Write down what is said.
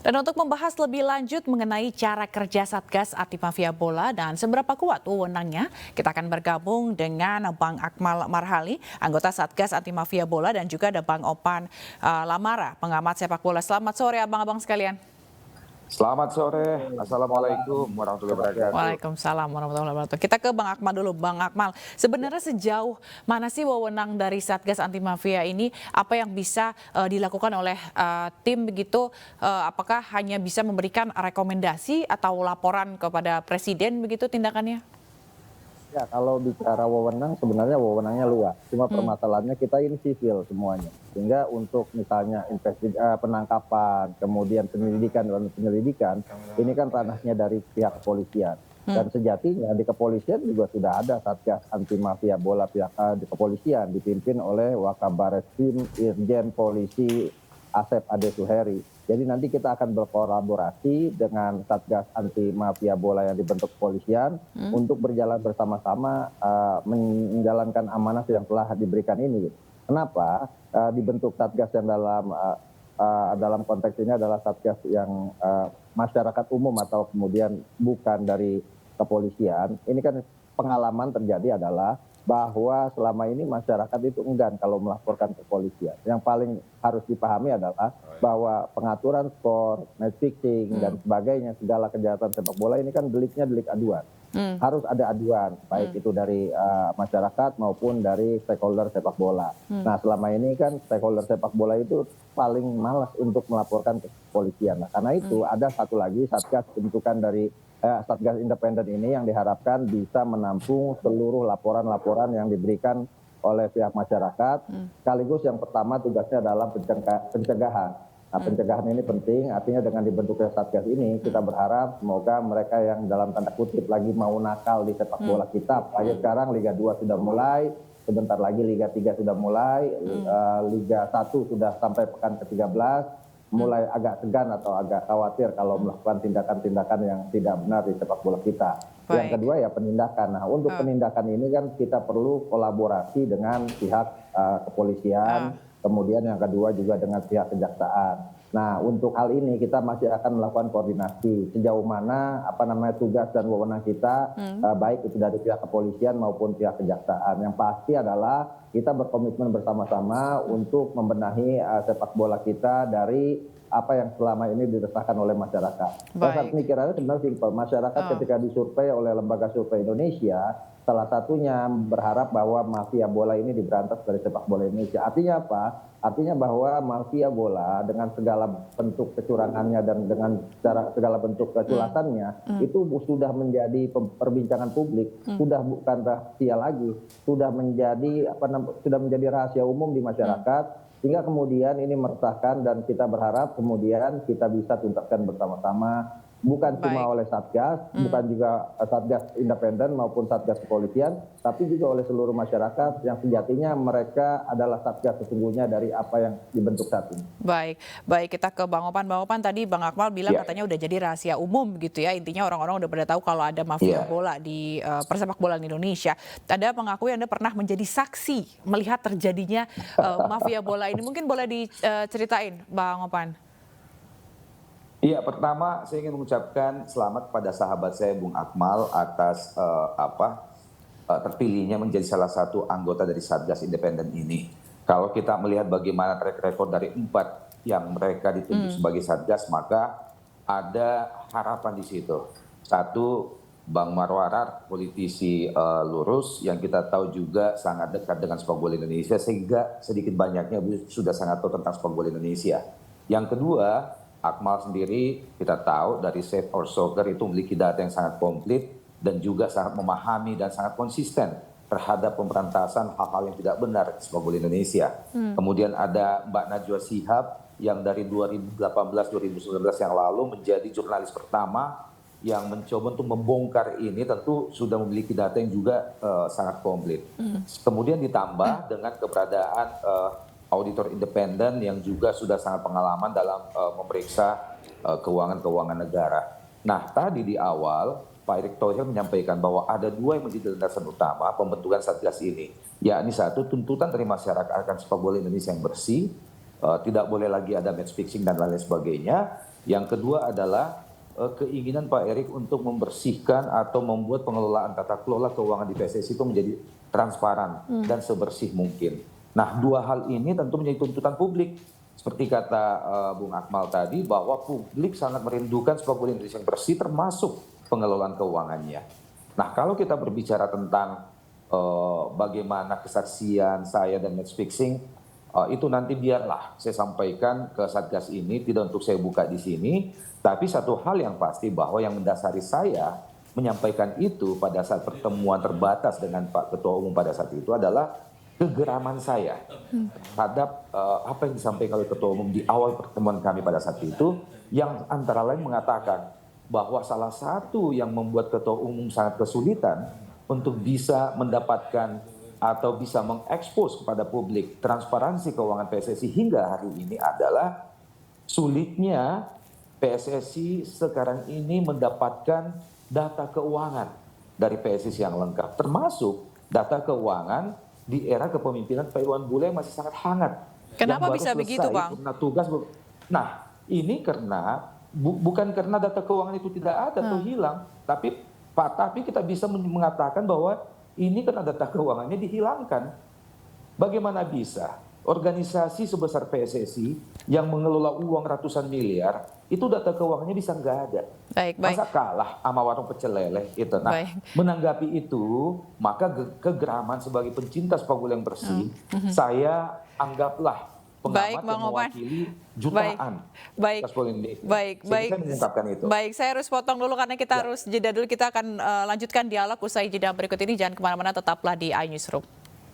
Dan untuk membahas lebih lanjut mengenai cara kerja Satgas Anti Mafia Bola dan seberapa kuat wewenangnya, kita akan bergabung dengan Bang Akmal Marhali, anggota Satgas Anti Mafia Bola, dan juga ada Bang Opan Lamara, pengamat sepak bola. Selamat sore abang-abang sekalian. Selamat sore, Assalamualaikum Malam. warahmatullahi wabarakatuh. Waalaikumsalam warahmatullahi wabarakatuh. Kita ke Bang Akmal dulu. Bang Akmal, sebenarnya sejauh mana sih wewenang dari Satgas Anti Mafia ini? Apa yang bisa dilakukan oleh tim begitu? Apakah hanya bisa memberikan rekomendasi atau laporan kepada Presiden begitu tindakannya? Ya, kalau bicara wewenang, sebenarnya wewenangnya luas. Cuma permasalahannya kita ini sipil semuanya. Sehingga untuk misalnya penangkapan, kemudian penyelidikan dan penyelidikan, ini kan ranahnya dari pihak kepolisian. Dan sejatinya di kepolisian juga sudah ada Satgas Anti Mafia Bola pihak di kepolisian dipimpin oleh Wakabareskrim Irjen Polisi Asep Ade Suheri. Jadi nanti kita akan berkolaborasi dengan Satgas Anti Mafia Bola yang dibentuk kepolisian untuk berjalan bersama-sama menjalankan amanah yang telah diberikan ini. Kenapa dibentuk Satgas yang dalam konteks ini adalah Satgas yang masyarakat umum atau kemudian bukan dari kepolisian. Ini kan pengalaman terjadi adalah bahwa selama ini masyarakat itu enggan kalau melaporkan ke kepolisian. Yang paling harus dipahami adalah bahwa pengaturan skor, match fixing, dan sebagainya, segala kejahatan sepak bola ini kan deliknya delik aduan. Harus ada aduan, baik itu dari masyarakat maupun dari stakeholder sepak bola. Nah, selama ini kan stakeholder sepak bola itu paling malas untuk melaporkan ke kepolisian. Nah, karena itu ada satu lagi Satgas bentukan dari Satgas Independen ini yang diharapkan bisa menampung seluruh laporan-laporan yang diberikan oleh pihak masyarakat. Sekaligus yang pertama tugasnya adalah pencegahan. Nah, pencegahan ini penting, artinya dengan dibentuknya Satgas ini kita berharap semoga mereka yang dalam tanda kutip lagi mau nakal di sepak bola kita, apalagi sekarang Liga 2 sudah mulai, sebentar lagi Liga 3 sudah mulai, Liga 1 sudah sampai pekan ke-13, mulai agak segan atau agak khawatir kalau melakukan tindakan-tindakan yang tidak benar di sepak bola kita. Yang kedua ya penindakan. Nah, untuk penindakan ini kan kita perlu kolaborasi dengan pihak kepolisian, kemudian yang kedua juga dengan pihak kejaksaan. Nah, untuk hal ini kita masih akan melakukan koordinasi sejauh mana tugas dan wewenang kita, baik itu dari pihak kepolisian maupun pihak kejaksaan. Yang pasti adalah kita berkomitmen bersama-sama untuk membenahi sepak bola kita dari apa yang selama ini dirasakan oleh masyarakat. Dasar pemikirannya sebenarnya simpel. Masyarakat ketika disurvei oleh Lembaga Survei Indonesia, salah satunya berharap bahwa mafia bola ini diberantas dari sepak bola Indonesia. Artinya apa? Artinya bahwa mafia bola dengan segala bentuk kecurangannya dan dengan segala bentuk keculatannya itu sudah menjadi perbincangan publik, sudah bukan rahasia lagi, sudah menjadi rahasia umum di masyarakat. Sehingga kemudian ini meresahkan dan kita berharap kemudian kita bisa tuntaskan bersama-sama, bukan cuma oleh Satgas, bukan juga Satgas Independen maupun Satgas Kepolisian, tapi juga oleh seluruh masyarakat yang sejatinya mereka adalah Satgas sesungguhnya dari apa yang dibentuk saat ini. Baik kita ke Bang Opan. Bang Opan, tadi Bang Akmal bilang katanya udah jadi rahasia umum gitu ya. Intinya orang-orang udah pada tahu kalau ada mafia bola di persepak bola di Indonesia. Anda mengakui Anda pernah menjadi saksi melihat terjadinya mafia bola ini. Mungkin boleh diceritain Bang Opan. Iya, pertama saya ingin mengucapkan selamat kepada sahabat saya Bung Akmal atas terpilihnya menjadi salah satu anggota dari Satgas Independen ini. Kalau kita melihat bagaimana track record dari 4 yang mereka ditunjuk sebagai Satgas, maka ada harapan di situ. Satu, Bang Marwarar, politisi lurus yang kita tahu juga sangat dekat dengan sepak bola Indonesia, sehingga sedikit banyaknya sudah sangat tahu tentang sepak bola Indonesia. Yang kedua, Akmal sendiri kita tahu dari Save Our Soccer itu memiliki data yang sangat komplit dan juga sangat memahami dan sangat konsisten terhadap pemberantasan hal-hal yang tidak benar di sepak bola Indonesia. Kemudian ada Mbak Najwa Shihab yang dari 2018-2019 yang lalu menjadi jurnalis pertama yang mencoba untuk membongkar ini, tentu sudah memiliki data yang juga sangat komplit. Kemudian ditambah dengan keberadaan auditor independen yang juga sudah sangat pengalaman dalam memeriksa keuangan negara. Nah, tadi di awal Pak Erick Thohir menyampaikan bahwa ada 2 yang menjadi landasan utama pembentukan Satgas ini. Yakni satu, tuntutan dari masyarakat akan sepak bola Indonesia yang bersih, tidak boleh lagi ada match fixing dan lain sebagainya. Yang kedua adalah keinginan Pak Erik untuk membersihkan atau membuat pengelolaan tata kelola keuangan di PSSI itu menjadi transparan dan sebersih mungkin. Nah, dua hal ini tentu menjadi tuntutan publik. Seperti kata Bung Akmal tadi, bahwa publik sangat merindukan sepak bola Indonesia yang bersih termasuk pengelolaan keuangannya. Nah, kalau kita berbicara tentang bagaimana kesaksian saya dan match fixing, itu nanti biarlah saya sampaikan ke Satgas ini, tidak untuk saya buka di sini. Tapi satu hal yang pasti bahwa yang mendasari saya menyampaikan itu pada saat pertemuan terbatas dengan Pak Ketua Umum pada saat itu adalah kegeraman saya terhadap apa yang disampaikan oleh Ketua Umum di awal pertemuan kami pada saat itu, yang antara lain mengatakan bahwa salah satu yang membuat Ketua Umum sangat kesulitan untuk bisa mendapatkan atau bisa mengekspos kepada publik transparansi keuangan PSSI hingga hari ini adalah sulitnya PSSI sekarang ini mendapatkan data keuangan dari PSSI yang lengkap, termasuk data keuangan di era kepemimpinan Pak Iwan Bule yang masih sangat hangat. Kenapa yang baru bisa begitu, Bang? Karena tugas. Nah, ini karena bukan karena data keuangan itu tidak ada atau hilang, tapi kita bisa mengatakan bahwa ini karena data keuangannya dihilangkan. Bagaimana bisa organisasi sebesar PSSI yang mengelola uang ratusan miliar, itu data keuangannya bisa nggak ada. Baik. Masa kalah sama warung pecel lele itu. Nah, menanggapi itu, maka kegeraman sebagai pencinta sepak bola yang bersih, saya anggaplah pengamat yang mewakili jutaan. Baik. Saya mengungkapkan itu. Baik, saya harus potong dulu karena kita harus jeda dulu. Kita akan lanjutkan dialog usai jeda berikut ini. Jangan kemana-mana, tetaplah di iNewsroom.